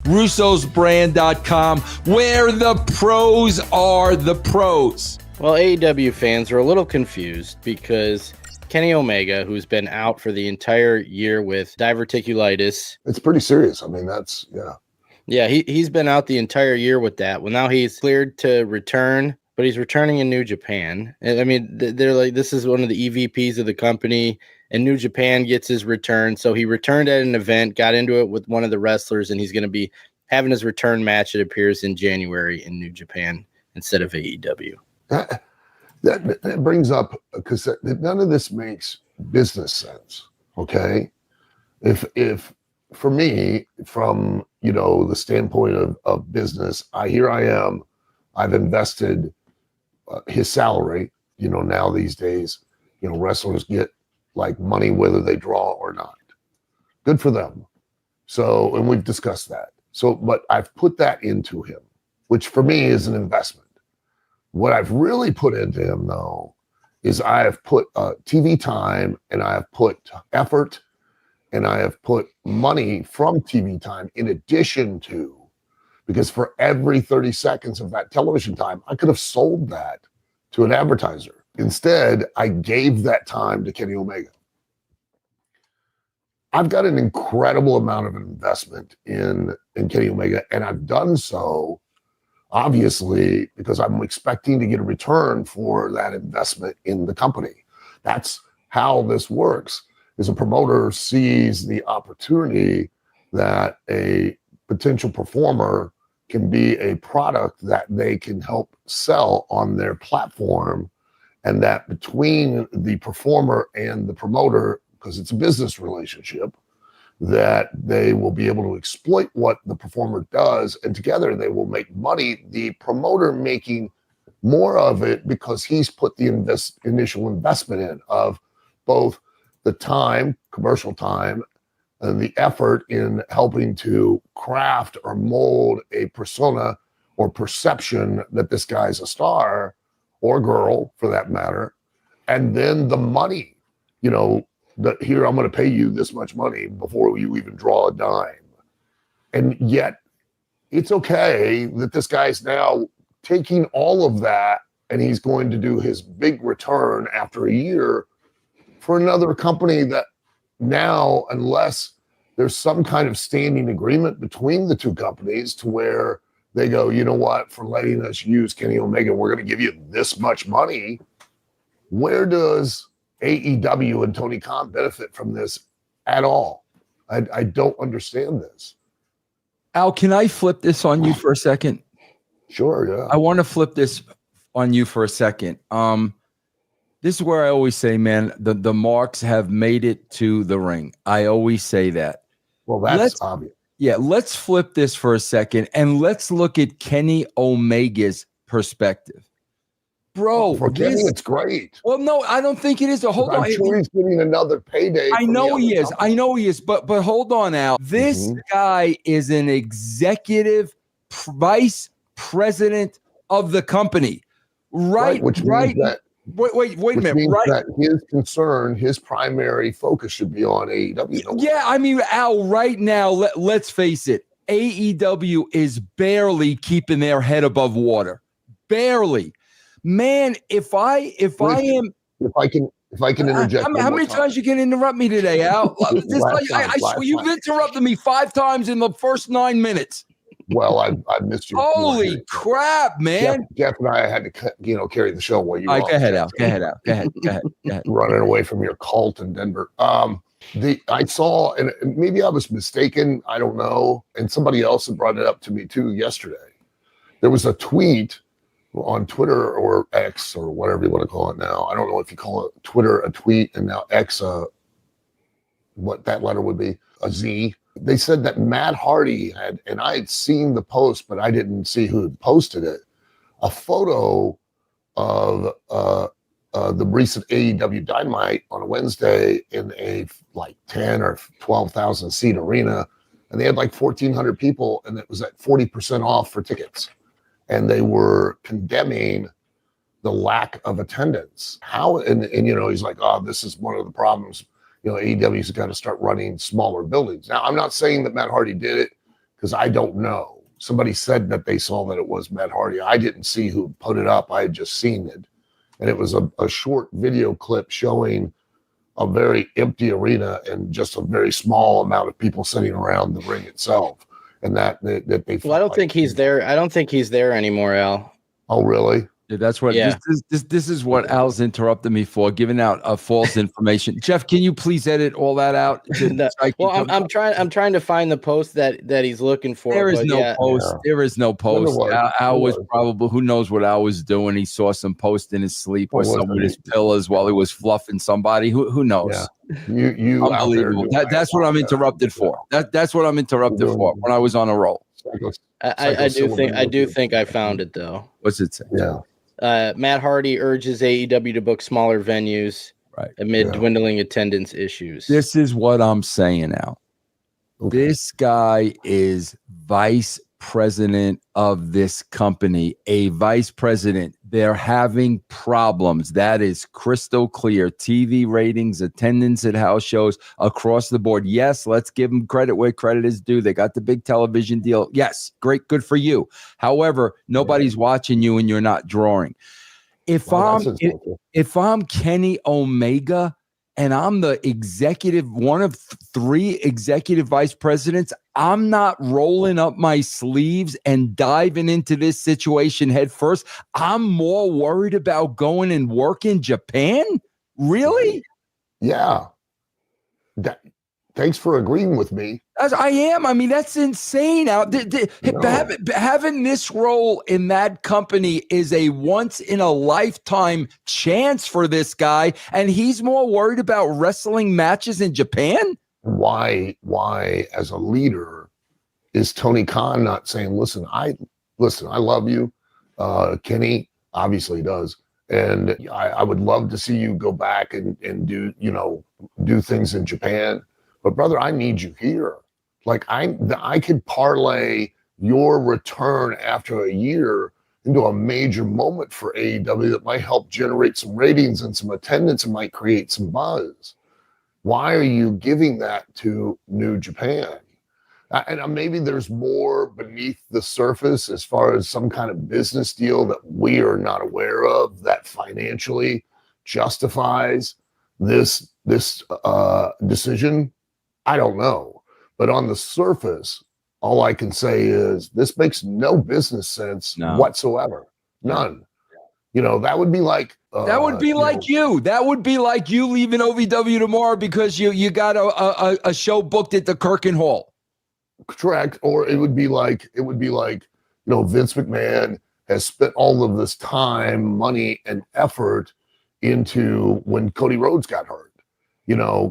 russosbrand.com, where the pros are the pros. Well, AEW fans are a little confused because Kenny Omega, who's been out for the entire year with diverticulitis. It's pretty serious. I mean, that's, yeah. Yeah, he's been out the entire year with that. Well, now he's cleared to return, but he's returning in New Japan. I mean, they're like, this is one of the EVPs of the company, and New Japan gets his return. So he returned at an event, got into it with one of the wrestlers, and he's going to be having his return match, it appears, in January in New Japan instead of AEW. That brings up, because none of this makes business sense, okay? If for me, from, you know, the standpoint of business, here I am, I've invested his salary, you know, now these days, you know, wrestlers get like money whether they draw or not. Good for them. So, and we've discussed that. So, but I've put that into him, which for me is an investment. What I've really put into him, though, is I have put TV time, and I have put effort, and I have put money from TV time in addition to, because for every 30 seconds of that television time, I could have sold that to an advertiser. Instead, I gave that time to Kenny Omega. I've got an incredible amount of investment in Kenny Omega, and I've done so, obviously, because I'm expecting to get a return for that investment in the company. That's how this works. Is a promoter sees the opportunity that a potential performer can be a product that they can help sell on their platform, and that between the performer and the promoter, because it's a business relationship, that they will be able to exploit what the performer does, and together they will make money, the promoter making more of it because he's put the initial investment in of both the time, commercial time, and the effort in helping to craft or mold a persona or perception that this guy's a star or girl for that matter. And then the money, you know, that here, I'm going to pay you this much money before you even draw a dime. And yet it's okay that this guy's now taking all of that, and he's going to do his big return after a year for another company that now, unless there's some kind of standing agreement between the two companies to where they go, you know what, for letting us use Kenny Omega, we're going to give you this much money. Where does AEW and Tony Khan benefit from this at all? I don't understand this. Al, can I flip this on you for a second? Sure, yeah. I want to flip this on you for a second. This is where I always say, man, the marks have made it to the ring. I always say that. Well, that's obvious. Yeah, let's flip this for a second, and let's look at Kenny Omega's perspective. Bro, for Kenny, it's great. Well, no, I don't think it is. Hold on. I'm sure he's getting another payday. I know he is. I know he is. But hold on, Al. This guy is an executive vice president of the company, right? Which means that. Wait a minute. Means right? That his concern, his primary focus should be on AEW. Yeah, I mean, Al, right now, let's face it. AEW is barely keeping their head above water. Barely. Man, if I can interject. How many times you can interrupt me today, Al? I swear you've interrupted me 5 times in the first 9 minutes. Well, I missed you. Holy crap, man! Jeff and I had to, carry the show while you were. Go ahead, Al. Go ahead. Running away from your cult in Denver. I saw, and maybe I was mistaken. I don't know. And somebody else had brought it up to me too yesterday. There was a tweet on Twitter or X or whatever you want to call it now. I don't know if you call it Twitter a tweet and now X what that letter would be, a Z. They said that Matt Hardy had, and I had seen the post, but I didn't see who had posted it, a photo of the recent AEW Dynamite on a Wednesday in a like 10 or 12,000 seat arena. And they had like 1,400 people, and it was at 40% off for tickets. And they were condemning the lack of attendance. How, and he's like, oh, this is one of the problems. AEW's got to start running smaller buildings. Now, I'm not saying that Matt Hardy did it because I don't know. Somebody said that they saw that it was Matt Hardy. I didn't see who put it up. I had just seen it. And it was a short video clip showing a very empty arena and just a very small amount of people sitting around the ring itself. And that they Well, I don't think he's there. I don't think he's there anymore, Al. Oh, really? Yeah, that's what Yeah. this is what Al's interrupted me for, giving out false information. Jeff, can you please edit all that out? Well, I'm trying to find the post that he's looking for. There is no post. Yeah. There is no post. Al was was. probably, who knows what Al was doing. He saw some post in his sleep or What was some with it? his pillows while he was fluffing somebody. Who knows? Yeah. You Unbelievable. That's what I'm interrupted for. That's what I'm interrupted for when I was on a roll. I do think I found it though. What's it say? Yeah. Matt Hardy urges AEW to book smaller venues amid dwindling attendance issues. This is what I'm saying now. Okay. This guy is vice president of this company, a vice president. They're having problems. That is crystal clear. TV ratings, attendance at house shows across the board. Yes, let's give them credit where credit is due. They got the big television deal. Yes, great, good for you. However, nobody's watching you and you're not drawing. If I'm Kenny Omega and I'm the executive, one of 3 executive vice presidents, I'm not rolling up my sleeves and diving into this situation head first. I'm more worried about going and work in Japan. Really? Yeah. Thanks for agreeing with me. I am. I mean, that's insane. Having this role in that company is a once in a lifetime chance for this guy. And he's more worried about wrestling matches in Japan. Why as a leader is Tony Khan not saying, listen, I love you. Kenny obviously does. And I would love to see you go back and do things in Japan. But brother, I need you here. Like I could parlay your return after a year into a major moment for AEW that might help generate some ratings and some attendance and might create some buzz. Why are you giving that to New Japan? And maybe there's more beneath the surface as far as some kind of business deal that we are not aware of that financially justifies this decision. I don't know. But on the surface, all I can say is this makes no business sense whatsoever. None. That would be like that would be like you. That would be like you leaving OVW tomorrow because you got a show booked at the Kirkin Hall. Correct. Or it would be like Vince McMahon has spent all of this time, money, and effort into when Cody Rhodes got hurt.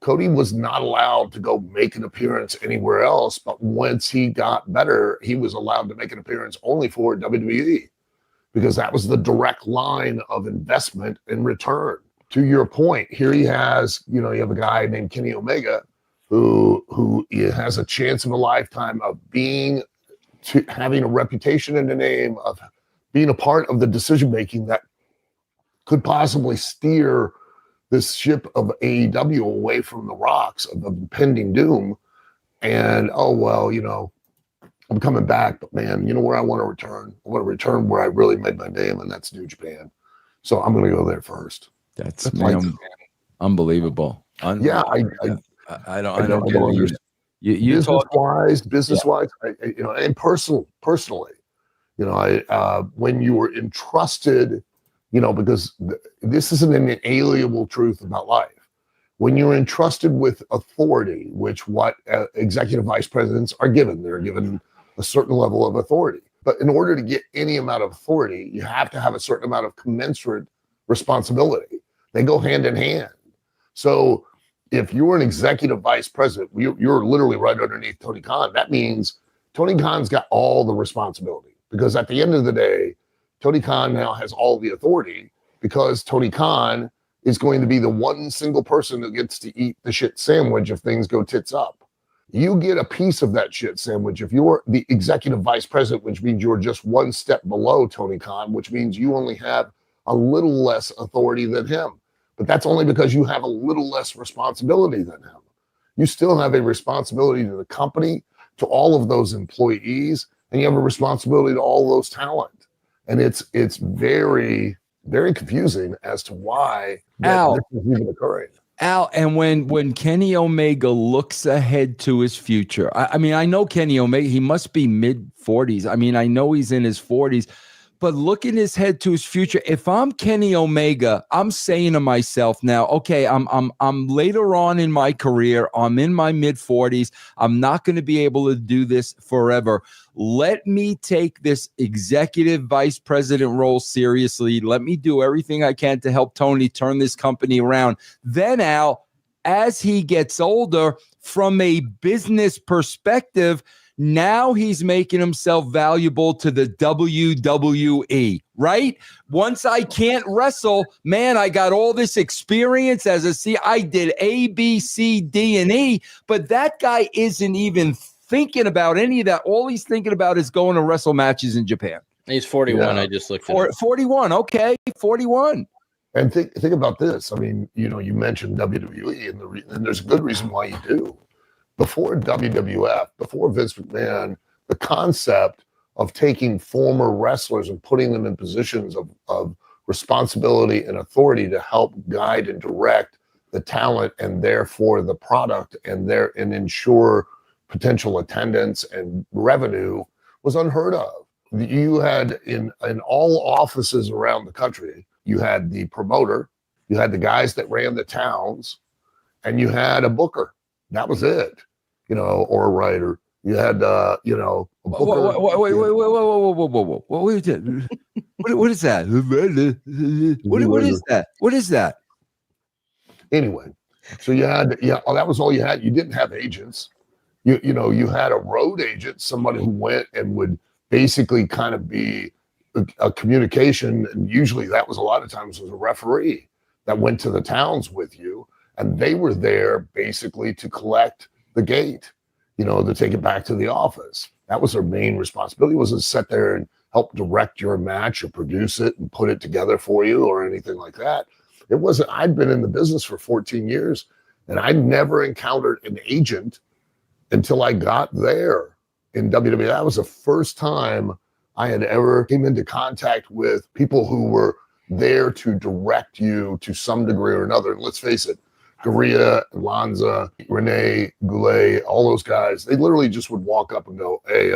Cody was not allowed to go make an appearance anywhere else, but once he got better, he was allowed to make an appearance only for WWE because that was the direct line of investment in return. To your point, here he has, you have a guy named Kenny Omega who has a chance of a lifetime of having a reputation and a name, of being a part of the decision-making that could possibly steer this ship of AEW away from the rocks of impending doom. And, I'm coming back, but man, you know where I want to return? I want to return where I really made my name, and that's New Japan. So I'm going to go there first. That's unbelievable. Yeah, I don't get it. You business-wise, and personally, when you were entrusted, because this is an inalienable truth about life. When you're entrusted with authority, which what executive vice presidents are given, they're given a certain level of authority. But in order to get any amount of authority, you have to have a certain amount of commensurate responsibility. They go hand in hand. So if you're an executive vice president, you're literally right underneath Tony Khan. That means Tony Khan's got all the responsibility, because at the end of the day, Tony Khan now has all the authority, because Tony Khan is going to be the one single person that gets to eat the shit sandwich if things go tits up. You get a piece of that shit sandwich if you're the executive vice president, which means you're just one step below Tony Khan, which means you only have a little less authority than him. But that's only because you have a little less responsibility than him. You still have a responsibility to the company. to all of those employees, and you have a responsibility to all those talent. And it's very, very confusing as to why this is even occurring. Al, and when Kenny Omega looks ahead to his future, I mean, I know Kenny Omega, he must be mid-40s. I mean, I know he's in his 40s, but looking his head to his future, if I'm Kenny Omega, I'm saying to myself now, okay, I'm later on in my career, I'm in my mid-40s, I'm not going to be able to do this forever. Let me take this executive vice president role seriously. Let me do everything I can to help Tony turn this company around. Then, Al, as he gets older, from a business perspective, now he's making himself valuable to the WWE, right? Once I can't wrestle, man, I got all this experience as I did A, B, C, D, and E, but that guy isn't even thinking about any of that. All he's thinking about is going to wrestle matches in Japan. He's 41. I just looked at it. 41. Okay, 41. And think about this. I mean, you mentioned WWE, and there's a good reason why you do. Before WWF, before Vince McMahon, the concept of taking former wrestlers and putting them in positions of responsibility and authority to help guide and direct the talent and therefore the product and ensure potential attendance and revenue was unheard of. You had in all offices around the country, you had the promoter, you had the guys that ran the towns, and you had a booker. That was it, or a writer. You had, a booker. Wait, whoa. What is that? What is that? What is that? What is that? Anyway, so you had, that was all you had. You didn't have agents. You had a road agent, somebody who went and would basically kind of be a communication, and usually that was a lot of times was a referee that went to the towns with you, and they were there basically to collect the gate, to take it back to the office. That was their main responsibility, was to sit there and help direct your match or produce it and put it together for you or anything like that. It wasn't, I'd been in the business for 14 years and I'd never encountered an agent until I got there in WWE. That was the first time I had ever came into contact with people who were there to direct you to some degree or another. And let's face it, Gurria, Lanza, Rene, Goulet, all those guys, they literally just would walk up and go, hey,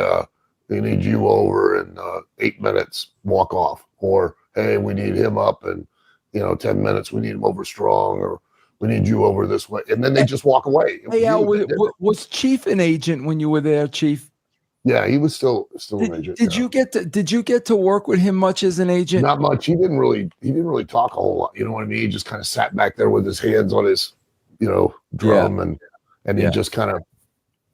they need you over in 8 minutes, walk off. Or, hey, we need him up in 10 minutes, we need him over strong, or we need you over this way. And then they just walk away. Hey, Al, was Chief an agent when you were there, Chief? Yeah, he was still an agent. Did you get to work with him much as an agent? Not much. He didn't really talk a whole lot. You know what I mean? He just kind of sat back there with his hands on his, drum and he'd just kind of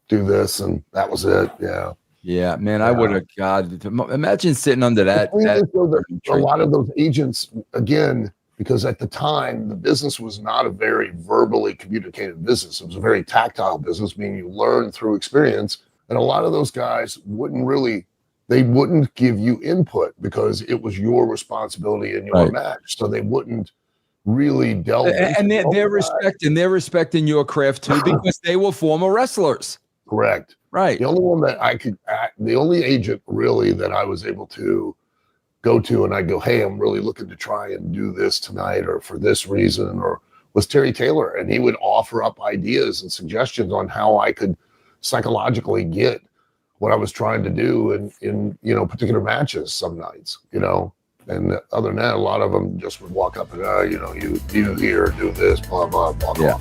do this, and that was it. Yeah. Yeah, man, I would have. God, imagine sitting under that. A lot of those agents, again, because at the time the business was not a very verbally communicated business. It was a very tactile business, meaning you learn through experience. And a lot of those guys wouldn't give you input because it was your responsibility in your match. So they wouldn't really delve into and they're respecting your craft too, because they were former wrestlers. Correct. Right. The only one that the only agent really that I was able to go to and I go, hey, I'm really looking to try and do this tonight or for this reason, or was Terry Taylor. And he would offer up ideas and suggestions on how I could psychologically get what I was trying to do in particular matches some nights, and other than that, a lot of them just would walk up and, you do here, do this, blah, blah, blah, blah.